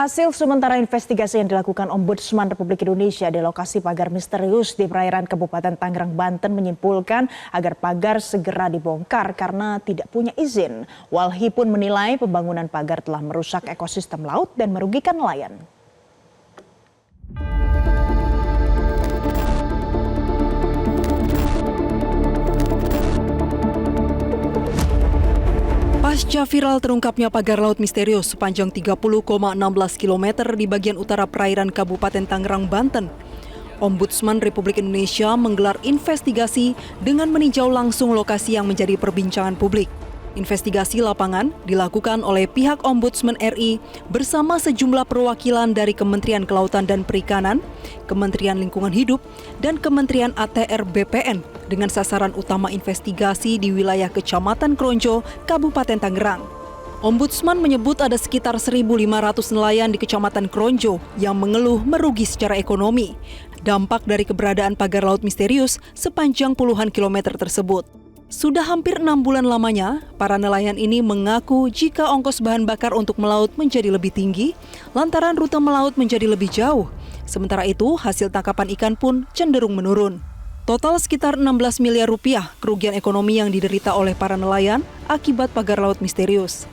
Hasil sementara investigasi yang dilakukan Ombudsman Republik Indonesia di lokasi pagar misterius di perairan Kabupaten Tangerang, Banten menyimpulkan agar pagar segera dibongkar karena tidak punya izin. Walhi pun menilai pembangunan pagar telah merusak ekosistem laut dan merugikan nelayan. Pasca viral terungkapnya pagar laut misterius sepanjang 30,16 km di bagian utara perairan Kabupaten Tangerang, Banten, Ombudsman Republik Indonesia menggelar investigasi dengan meninjau langsung lokasi yang menjadi perbincangan publik. Investigasi lapangan dilakukan oleh pihak Ombudsman RI bersama sejumlah perwakilan dari Kementerian Kelautan dan Perikanan, Kementerian Lingkungan Hidup, dan Kementerian ATR BPN dengan sasaran utama investigasi di wilayah Kecamatan Kronjo, Kabupaten Tangerang. Ombudsman menyebut ada sekitar 1.500 nelayan di Kecamatan Kronjo yang mengeluh merugi secara ekonomi dampak dari keberadaan pagar laut misterius sepanjang puluhan kilometer tersebut. Sudah hampir 6 bulan lamanya, para nelayan ini mengaku jika ongkos bahan bakar untuk melaut menjadi lebih tinggi, lantaran rute melaut menjadi lebih jauh. Sementara itu, hasil tangkapan ikan pun cenderung menurun. Total sekitar 16 miliar rupiah kerugian ekonomi yang diderita oleh para nelayan akibat pagar laut misterius.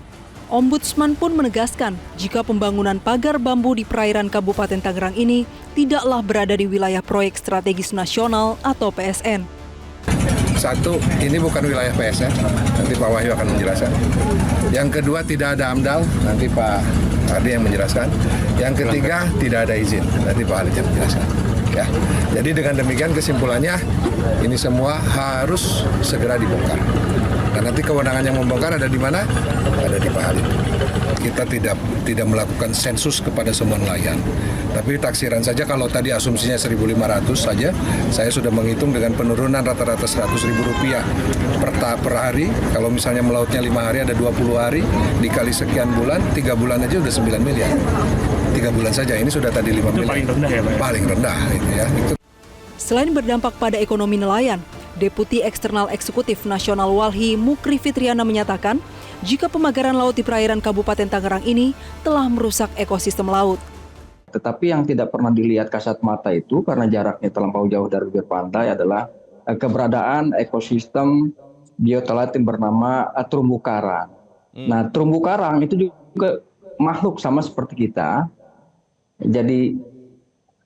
Ombudsman pun menegaskan jika pembangunan pagar bambu di perairan Kabupaten Tangerang ini tidaklah berada di wilayah proyek strategis nasional atau PSN. Satu, ini bukan wilayah PSN, nanti Pak Wahyu akan menjelaskan. Yang kedua, tidak ada AMDAL, nanti Pak Adi yang menjelaskan. Yang ketiga, tidak ada izin, nanti Pak Ali yang menjelaskan. Ya. Jadi dengan demikian kesimpulannya, ini semua harus segera dibongkar. Dan nanti kewenangan yang membongkar ada di mana? Ada di Pak Ali. Kita tidak melakukan sensus kepada semua nelayan. Tapi taksiran saja kalau tadi asumsinya 1.500 saja, saya sudah menghitung dengan penurunan rata-rata Rp100.000 per hari. Kalau misalnya melautnya 5 hari ada 20 hari, dikali sekian bulan, 3 bulan aja udah 9 miliar. 3 bulan saja, ini sudah tadi 5 miliar. Itu paling rendah ya Pak? Paling rendah. Ya. Selain berdampak pada ekonomi nelayan, Deputi Eksternal Eksekutif Nasional Walhi Mukri Fitriana menyatakan jika pemagaran laut di perairan Kabupaten Tangerang ini telah merusak ekosistem laut. Tetapi yang tidak pernah dilihat kasat mata itu karena jaraknya terlampau jauh dari bibir pantai adalah keberadaan ekosistem biota laut yang bernama terumbu karang. Nah, terumbu karang itu juga makhluk sama seperti kita. Jadi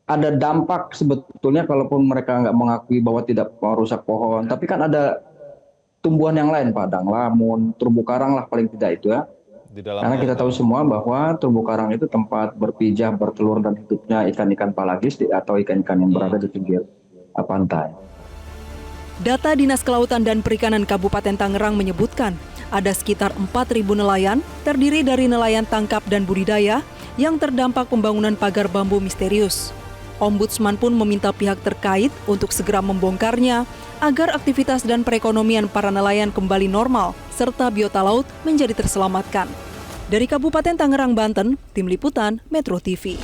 ada dampak sebetulnya kalaupun mereka nggak mengakui bahwa tidak merusak pohon. Tapi kan ada tumbuhan yang lain, padang lamun, terumbu karang lah paling tidak itu ya. Karena kita tahu semua bahwa terumbu karang itu tempat berpijah, bertelur dan hidupnya ikan-ikan palagis atau ikan-ikan yang berada di pinggir pantai. Data Dinas Kelautan dan Perikanan Kabupaten Tangerang menyebutkan ada sekitar 4.000 nelayan terdiri dari nelayan tangkap dan budidaya yang terdampak pembangunan pagar bambu misterius. Ombudsman pun meminta pihak terkait untuk segera membongkarnya agar aktivitas dan perekonomian para nelayan kembali normal serta biota laut menjadi terselamatkan. Dari Kabupaten Tangerang, Banten, Tim Liputan Metro TV.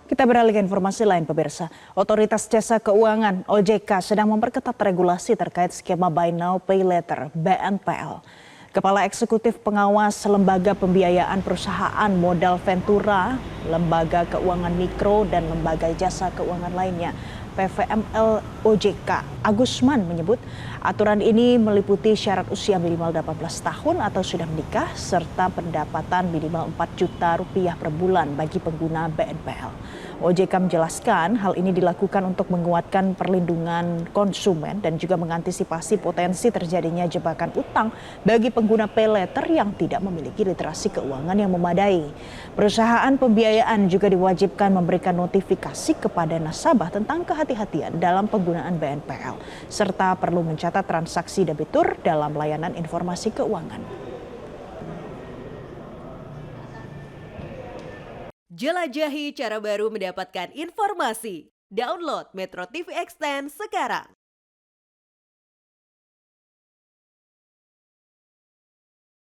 Kita beralih ke informasi lain pemirsa. Otoritas Jasa Keuangan OJK sedang memperketat regulasi terkait skema Buy Now Pay Later (BNPL). Kepala Eksekutif Pengawas Lembaga Pembiayaan Perusahaan Modal Ventura, Lembaga Keuangan Mikro dan Lembaga Jasa Keuangan lainnya PVML OJK Agusman menyebut aturan ini meliputi syarat usia minimal 18 tahun atau sudah menikah serta pendapatan minimal 4 juta rupiah per bulan bagi pengguna BNPL. OJK menjelaskan hal ini dilakukan untuk menguatkan perlindungan konsumen dan juga mengantisipasi potensi terjadinya jebakan utang bagi pengguna pay later yang tidak memiliki literasi keuangan yang memadai. Perusahaan pembiayaan juga diwajibkan memberikan notifikasi kepada nasabah tentang kehati-hatian dalam penggunaan BNPL serta perlu mencatat transaksi debitur dalam layanan informasi keuangan. Jelajahi cara baru mendapatkan informasi. Download Metro TV Extend sekarang.